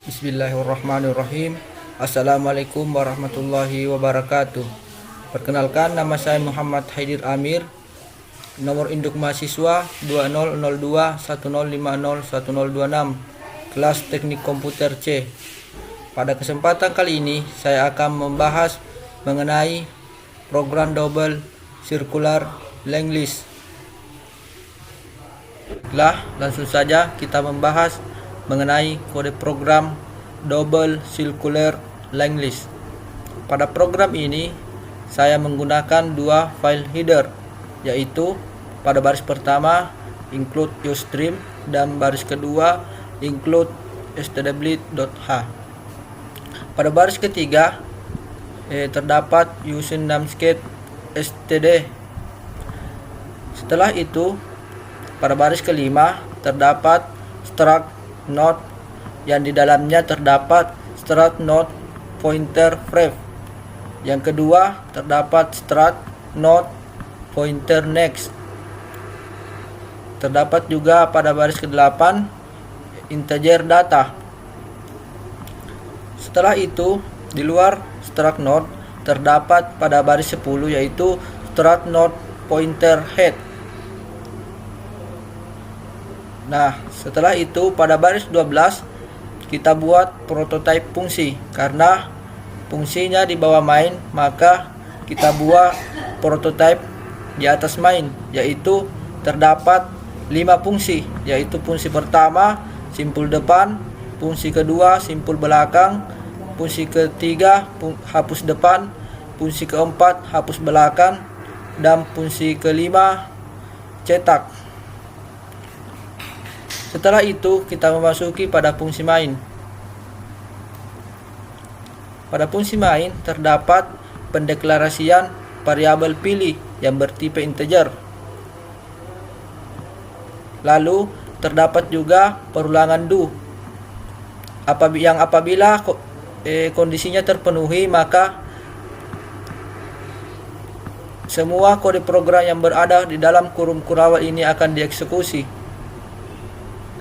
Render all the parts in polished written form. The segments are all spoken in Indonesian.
Bismillahirrahmanirrahim. Assalamualaikum warahmatullahi wabarakatuh. Perkenalkan, nama saya Muhammad Haidir Amir. Nomor induk mahasiswa 200210501026, kelas teknik komputer C. Pada kesempatan kali ini saya akan membahas mengenai program double circular linked list. Langsung saja kita membahas mengenai kode program double circular linked list. Pada program ini saya menggunakan dua file header, yaitu pada baris pertama include usestream dan baris kedua include stdblit.h. Pada baris ketiga terdapat user namespace std. Setelah itu pada baris kelima terdapat struct node yang di dalamnya terdapat struct node pointer ref. Yang kedua terdapat struct node pointer next. Terdapat juga pada baris ke-8 integer data. Setelah itu di luar struct node terdapat pada baris 10 yaitu struct node pointer head. Nah, setelah itu pada baris 12 kita buat prototipe fungsi. Karena fungsinya di bawah main, maka kita buat prototipe di atas main, yaitu terdapat 5 fungsi, yaitu fungsi pertama simpul depan, fungsi kedua simpul belakang, fungsi ketiga hapus depan, fungsi keempat hapus belakang, dan fungsi kelima cetak. Setelah itu kita memasuki pada fungsi main. Pada fungsi main terdapat pendeklarasian variabel pilih yang bertipe integer. Lalu terdapat juga perulangan do. Apabila kondisinya terpenuhi, maka semua kode program yang berada di dalam kurung kurawal ini akan dieksekusi.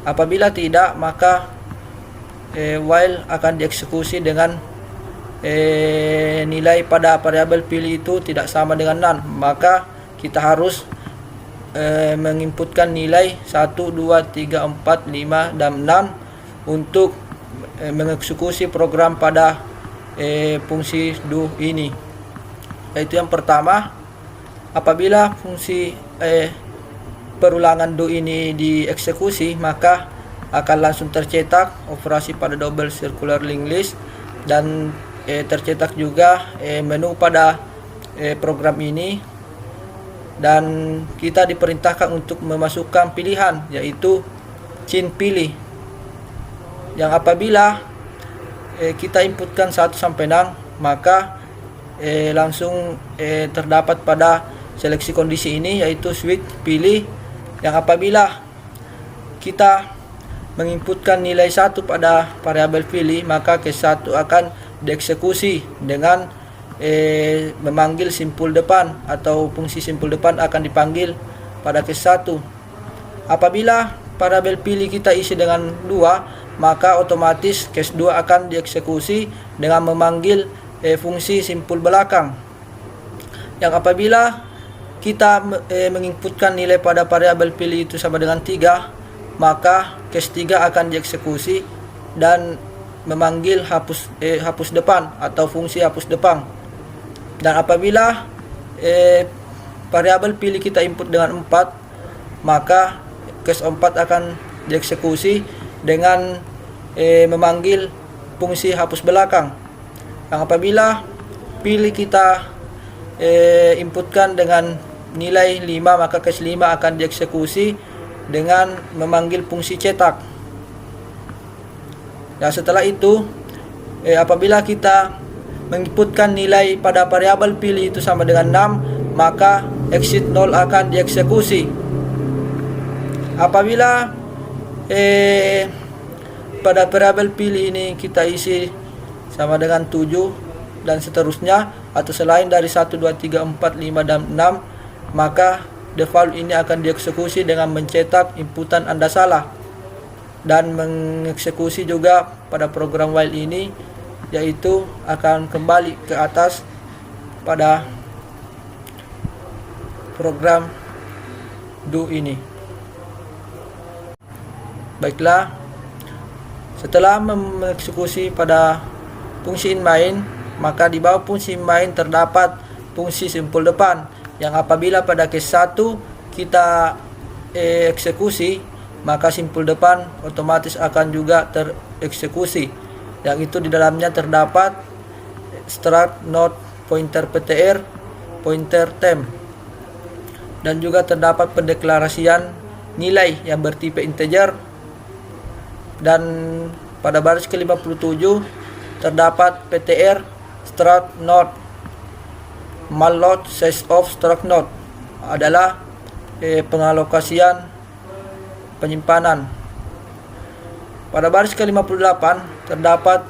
Apabila tidak, maka while akan dieksekusi dengan nilai pada variabel pilih itu tidak sama dengan none. Maka kita harus menginputkan nilai 1, 2, 3, 4, 5, dan 6 untuk mengeksekusi program pada fungsi do ini. Yaitu yang pertama, apabila fungsi perulangan do ini dieksekusi, maka akan langsung tercetak operasi pada double circular linked list, dan tercetak juga menu pada program ini, dan kita diperintahkan untuk memasukkan pilihan, yaitu chain pilih, yang apabila kita inputkan 1 sampai 6, maka langsung terdapat pada seleksi kondisi ini, yaitu switch pilih, yang apabila kita menginputkan nilai 1 pada variabel pilih, maka case 1 akan dieksekusi dengan memanggil simpul depan, atau fungsi simpul depan akan dipanggil pada case 1. Apabila variabel pilih kita isi dengan 2, maka otomatis case 2 akan dieksekusi dengan memanggil fungsi simpul belakang. Yang apabila kita menginputkan nilai pada variabel pilih itu sama dengan 3, maka case 3 akan dieksekusi dan memanggil hapus depan, atau fungsi hapus depan. Dan apabila variabel pilih kita input dengan 4, maka case 4 akan dieksekusi dengan memanggil fungsi hapus belakang. Yang apabila pilih kita inputkan dengan nilai 5, maka case 5 akan dieksekusi dengan memanggil fungsi cetak. Dan setelah itu apabila kita menginputkan nilai pada variabel pilih itu sama dengan 6, maka exit 0 akan dieksekusi. Apabila pada variabel pilih ini kita isi sama dengan 7 dan seterusnya, atau selain dari 1, 2, 3, 4, 5, dan 6, maka default ini akan dieksekusi dengan mencetak inputan Anda salah. dan mengeksekusi juga pada program while ini, yaitu akan kembali ke atas pada program do ini. Baiklah, setelah mengeksekusi pada fungsi inMain, maka di bawah fungsi inMain terdapat fungsi simpul depan yang apabila pada case 1 kita eksekusi, maka simpul depan otomatis akan juga tereksekusi, yang itu di dalamnya terdapat struct node pointer ptr pointer temp, dan juga terdapat pendeklarasian nilai yang bertipe integer, dan pada baris ke-57 terdapat ptr struct node malloc size of struct node adalah pengalokasian penyimpanan. Pada baris ke-58 terdapat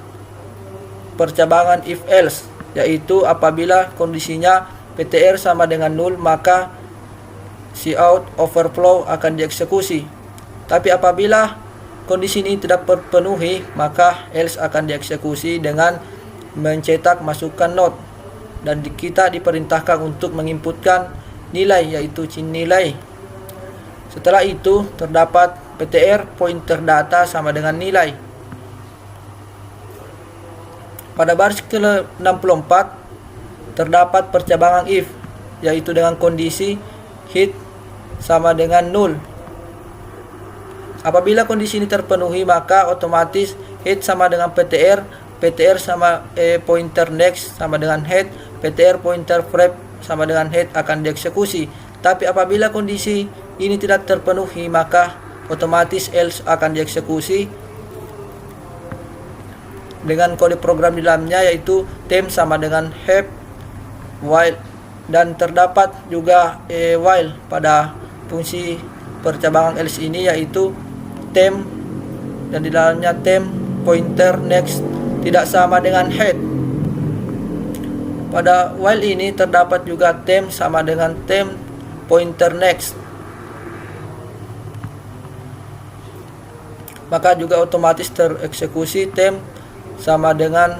percabangan if else, yaitu apabila kondisinya ptr sama dengan 0 maka cout overflow akan dieksekusi. Tapi apabila kondisi ini tidak terpenuhi, maka else akan dieksekusi dengan mencetak masukan node, dan kita diperintahkan untuk menginputkan nilai, yaitu nilai. Setelah itu terdapat ptr pointer data sama dengan nilai. Pada baris ke-64 terdapat percabangan if, yaitu dengan kondisi hit sama dengan 0. Apabila kondisi ini terpenuhi, maka otomatis hit sama dengan ptr, ptr sama pointer next sama dengan head, ptr pointer prep sama dengan head akan dieksekusi. Tapi apabila kondisi ini tidak terpenuhi, maka otomatis else akan dieksekusi dengan kode program di dalamnya, yaitu temp sama dengan have while, dan terdapat juga while pada fungsi percabangan else ini, yaitu temp, dan di dalamnya temp pointer next tidak sama dengan head. Pada while ini terdapat juga temp sama dengan temp pointer next, maka juga otomatis tereksekusi temp sama dengan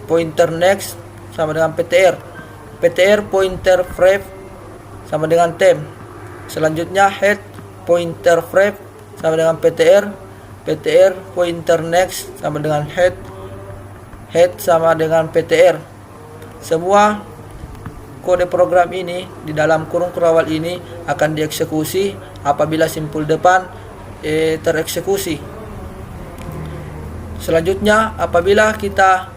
pointer next sama dengan ptr, ptr pointer prep sama dengan temp. Selanjutnya head pointer prep sama dengan ptr, ptr pointer next sama dengan head, head sama dengan ptr. Semua kode program ini di dalam kurung kurawal ini akan dieksekusi apabila simpul depan tereksekusi. Selanjutnya, apabila kita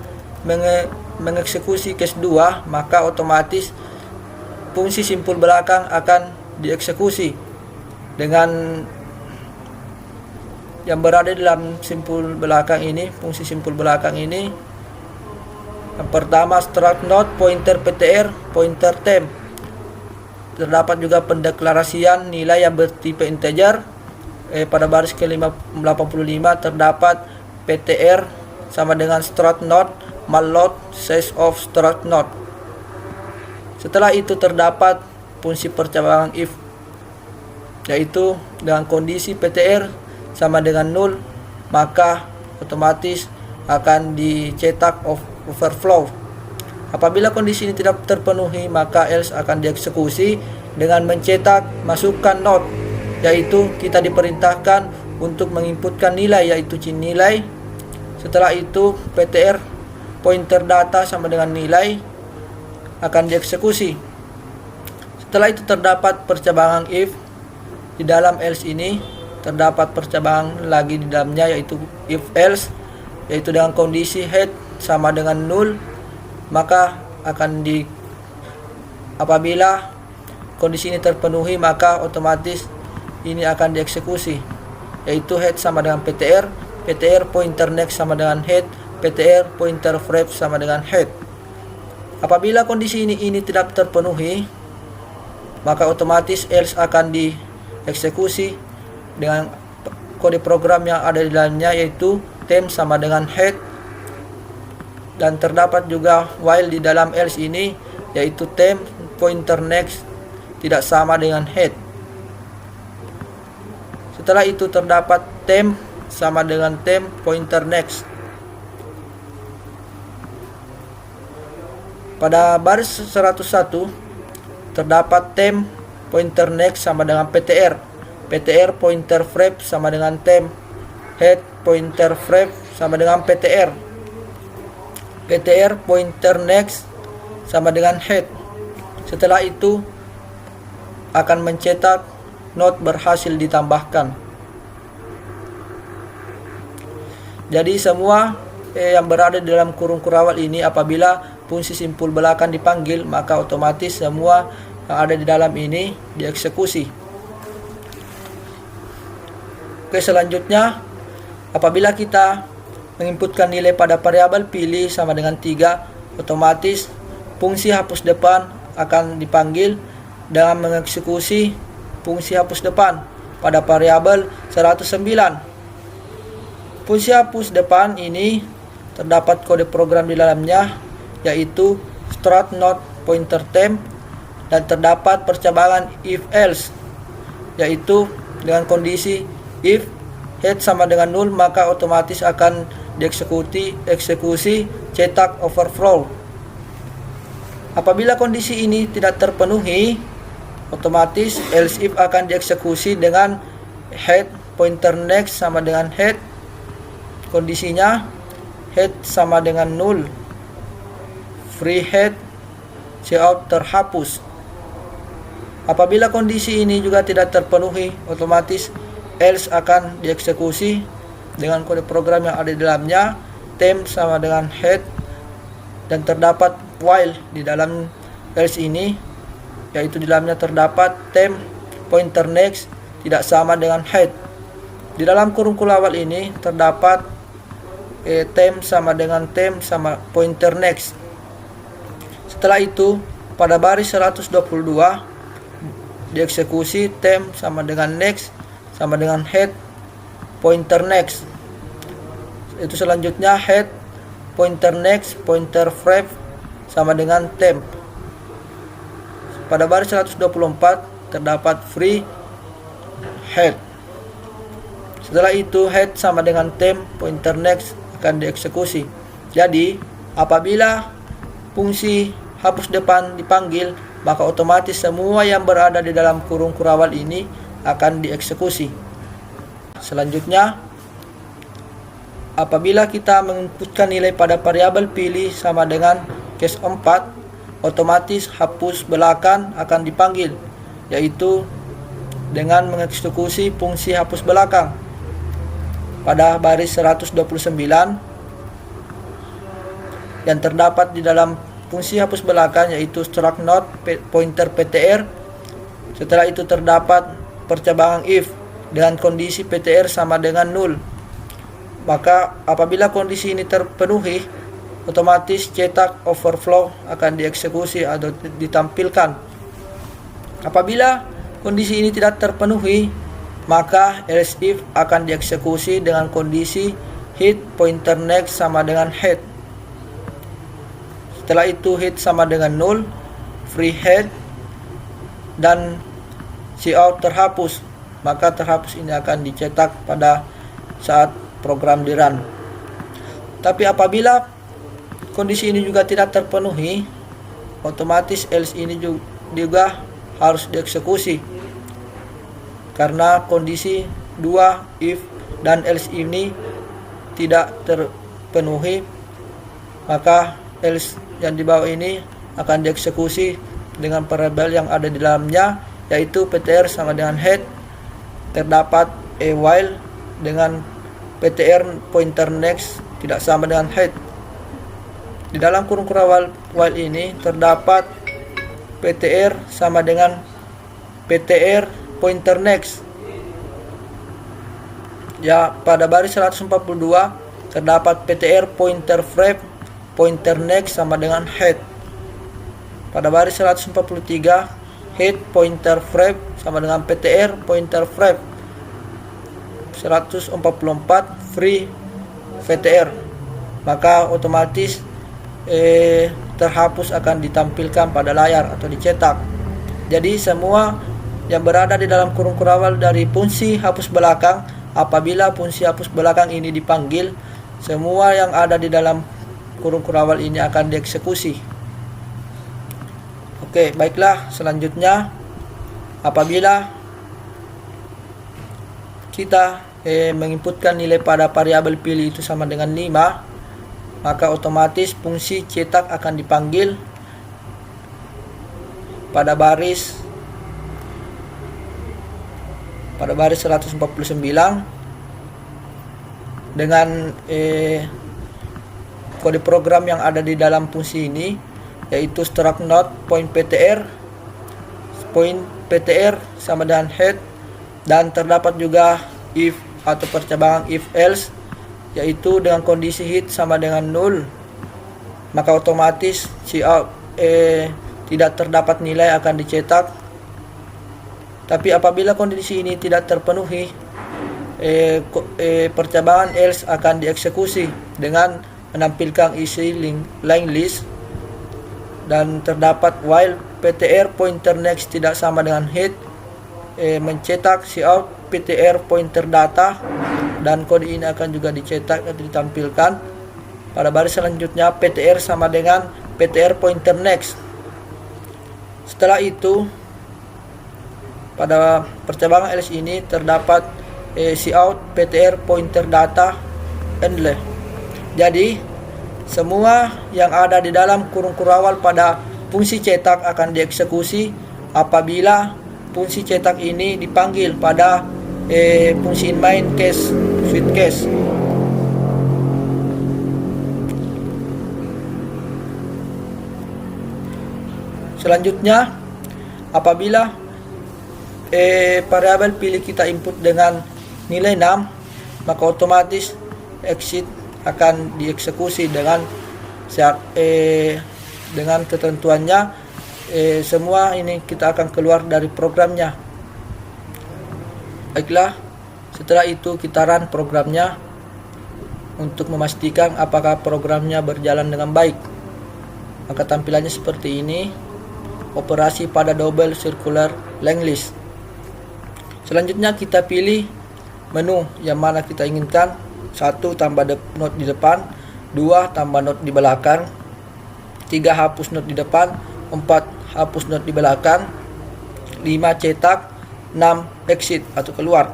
mengeksekusi case 2, maka otomatis fungsi simpul belakang akan dieksekusi dengan yang berada dalam simpul belakang ini, fungsi simpul belakang ini. Yang pertama, struct node pointer ptr pointer temp. Terdapat juga pendeklarasian nilai yang bertipe integer. Pada baris ke-85 terdapat ptr sama dengan struct node malloc size of struct node. Setelah itu terdapat fungsi percabangan if, yaitu dengan kondisi ptr sama dengan 0, maka otomatis akan dicetak overflow. Apabila kondisi ini tidak terpenuhi, maka else akan dieksekusi dengan mencetak masukan node, yaitu kita diperintahkan untuk menginputkan nilai, yaitu nilai. Setelah itu ptr pointer data sama dengan nilai akan dieksekusi. Setelah itu terdapat percabangan if. Di dalam else ini terdapat percabangan lagi di dalamnya, yaitu if else, yaitu dengan kondisi head sama dengan 0, maka akan apabila kondisi ini terpenuhi, maka otomatis ini akan dieksekusi, yaitu head sama dengan ptr, ptr pointer next sama dengan head, ptr pointer prep sama dengan head. Apabila kondisi ini tidak terpenuhi, maka otomatis else akan dieksekusi dengan kode program yang ada di dalamnya, yaitu temp sama dengan head, dan terdapat juga while di dalam else ini, yaitu temp pointer next tidak sama dengan head. Setelah itu terdapat temp sama dengan temp pointer next. Pada baris 101 terdapat temp pointer next sama dengan PTR. PTR pointer frame sama dengan temp. Head pointer frame sama dengan PTR. PTR pointer next sama dengan head. Setelah itu akan mencetak not berhasil ditambahkan. Jadi semua yang berada di dalam kurung kurawal ini apabila fungsi simpul belakang dipanggil, maka otomatis semua yang ada di dalam ini dieksekusi. Oke, selanjutnya apabila kita menginputkan nilai pada variabel pilih sama dengan 3, otomatis fungsi hapus depan akan dipanggil dengan mengeksekusi fungsi hapus depan pada variabel 109. Fungsi hapus depan ini terdapat kode program di dalamnya, yaitu start not pointer temp, dan terdapat percabangan if else, yaitu dengan kondisi if head sama dengan 0, maka otomatis akan eksekusi cetak overflow. Apabila kondisi ini tidak terpenuhi, otomatis else if akan dieksekusi dengan head pointer next sama dengan head. Kondisinya head sama dengan 0, free head, cout terhapus. Apabila kondisi ini juga tidak terpenuhi, otomatis else akan dieksekusi dengan kode program yang ada di dalamnya, temp sama dengan head, dan terdapat while di dalam else ini, yaitu di dalamnya terdapat temp pointer next tidak sama dengan head. Di dalam kurung kurawal ini terdapat temp sama dengan temp sama pointer next. Setelah itu pada baris 122 dieksekusi temp sama dengan next sama dengan head pointer next. Itu selanjutnya head pointer next pointer frame sama dengan temp. Pada baris 124 terdapat free head. Setelah itu head sama dengan temp pointer next akan dieksekusi. Jadi apabila fungsi hapus depan dipanggil, maka otomatis semua yang berada di dalam kurung kurawal ini akan dieksekusi. Selanjutnya, apabila kita menginputkan nilai pada variabel pilih sama dengan case 4, otomatis hapus belakang akan dipanggil, yaitu dengan mengeksekusi fungsi hapus belakang. Pada baris 129 yang terdapat di dalam fungsi hapus belakang, yaitu struct not pointer PTR. Setelah itu terdapat percabangan if dengan kondisi PTR sama dengan 0. Maka apabila kondisi ini terpenuhi, otomatis cetak overflow akan dieksekusi atau ditampilkan. Apabila kondisi ini tidak terpenuhi, maka else if akan dieksekusi dengan kondisi hit pointer next sama dengan head. Setelah itu hit sama dengan 0, free head, dan cout terhapus. Maka terhapus ini akan dicetak pada saat program di run. Tapi apabila kondisi ini juga tidak terpenuhi, otomatis else ini juga harus dieksekusi, karena kondisi 2 if dan else ini tidak terpenuhi, maka else yang di bawah ini akan dieksekusi dengan variabel yang ada di dalamnya, yaitu PTR sama dengan head. Terdapat a while dengan PTR pointer next tidak sama dengan head. Di dalam kurung kurawal while ini terdapat PTR sama dengan PTR pointer next. Ya, pada baris 142 terdapat PTR pointer frame pointer next sama dengan head. Pada baris 143 head pointer frame sama dengan PTR pointer frame. 144 free PTR. Maka otomatis terhapus akan ditampilkan pada layar atau dicetak. Jadi semua yang berada di dalam kurung kurawal dari fungsi hapus belakang apabila fungsi hapus belakang ini dipanggil, semua yang ada di dalam kurung kurawal ini akan dieksekusi. Oke, baiklah, selanjutnya apabila kita menginputkan nilai pada variabel pilih itu sama dengan 5, maka otomatis fungsi cetak akan dipanggil pada baris 149 dengan kode program yang ada di dalam fungsi ini, yaitu struct node point ptr sama dengan head, dan terdapat juga if atau percabangan if else, yaitu dengan kondisi hit sama dengan 0, maka otomatis cout tidak terdapat nilai akan dicetak. Tapi apabila kondisi ini tidak terpenuhi, percabangan else akan dieksekusi dengan menampilkan isi line list, dan terdapat while ptr pointer next tidak sama dengan head, mencetak cout ptr pointer data, dan kode ini akan juga dicetak atau ditampilkan pada baris selanjutnya ptr sama dengan ptr pointer next. Setelah itu pada percabangan else ini terdapat cout ptr pointer data endle. Jadi semua yang ada di dalam kurung kurawal pada fungsi cetak akan dieksekusi apabila fungsi cetak ini dipanggil pada fungsi main case switch case. Selanjutnya, apabila variabel pilih kita input dengan nilai 6, maka otomatis exit akan dieksekusi dengan ketentuannya. Semua ini kita akan keluar dari programnya. Baiklah, setelah itu kita run programnya untuk memastikan apakah programnya berjalan dengan baik. Maka tampilannya seperti ini, operasi pada double circular linked list. Selanjutnya kita pilih menu yang mana kita inginkan. 1 tambah node di depan, 2 tambah node di belakang, 3 hapus node di depan, 4 hapus node di belakang, 5 cetak, 6 exit atau keluar.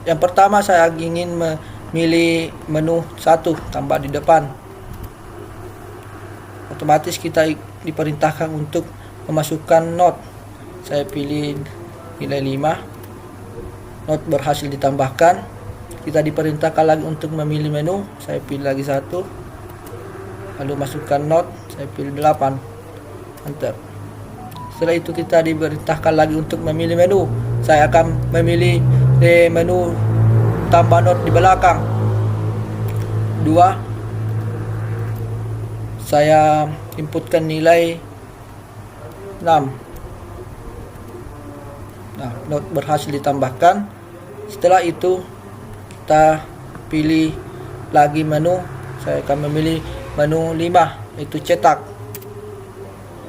Yang pertama saya ingin memilih menu 1 tambah di depan. Otomatis kita diperintahkan untuk memasukkan node. Saya pilih nilai 5. Node berhasil ditambahkan. Kita diperintahkan lagi untuk memilih menu. Saya pilih lagi 1. Lalu masukkan node. Saya pilih 8. Enter. Setelah itu kita diperintahkan lagi untuk memilih menu. Saya akan memilih menu tambah node di belakang 2. Saya inputkan nilai 6. Nah, node berhasil ditambahkan. Setelah itu kita pilih lagi menu. Saya akan memilih menu 5, yaitu cetak.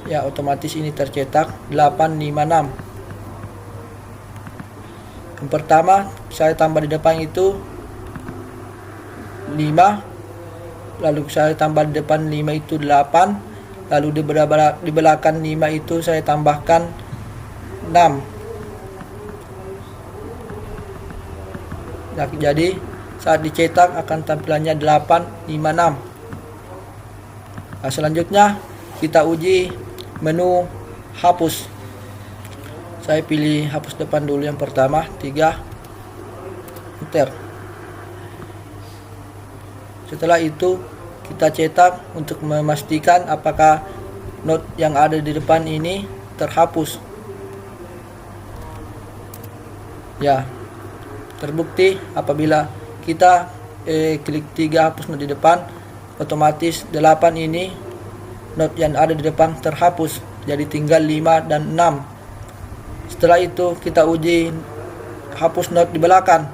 Ya, otomatis ini tercetak 856. Yang pertama saya tambah di depan itu 5, lalu saya tambah di depan 5 itu 8, lalu di belakang 5 itu saya tambahkan 6. Nah, jadi saat dicetak akan tampilannya 856. Nah, selanjutnya kita uji menu hapus. Saya pilih hapus depan dulu yang pertama, 3. Enter. Setelah itu kita cetak untuk memastikan apakah node yang ada di depan ini terhapus. Ya, terbukti apabila kita klik 3 hapus node di depan, otomatis 8 ini node yang ada di depan terhapus, jadi tinggal 5 dan 6. Setelah itu kita uji hapus node di belakang.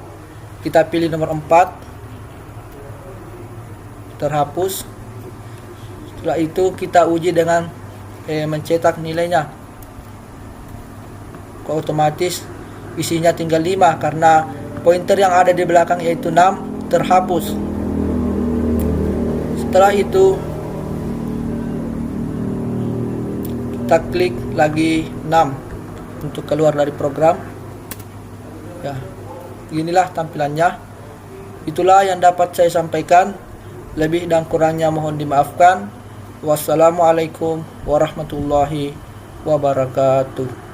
Kita pilih nomor 4, terhapus. Setelah itu kita uji dengan mencetak nilainya. Otomatis isinya tinggal 5 karena pointer yang ada di belakang yaitu 6 terhapus. Setelah itu kita klik lagi 6 untuk keluar dari program. Ya, inilah tampilannya. Itulah yang dapat saya sampaikan. Lebih dan kurangnya mohon dimaafkan. Wassalamualaikum warahmatullahi wabarakatuh.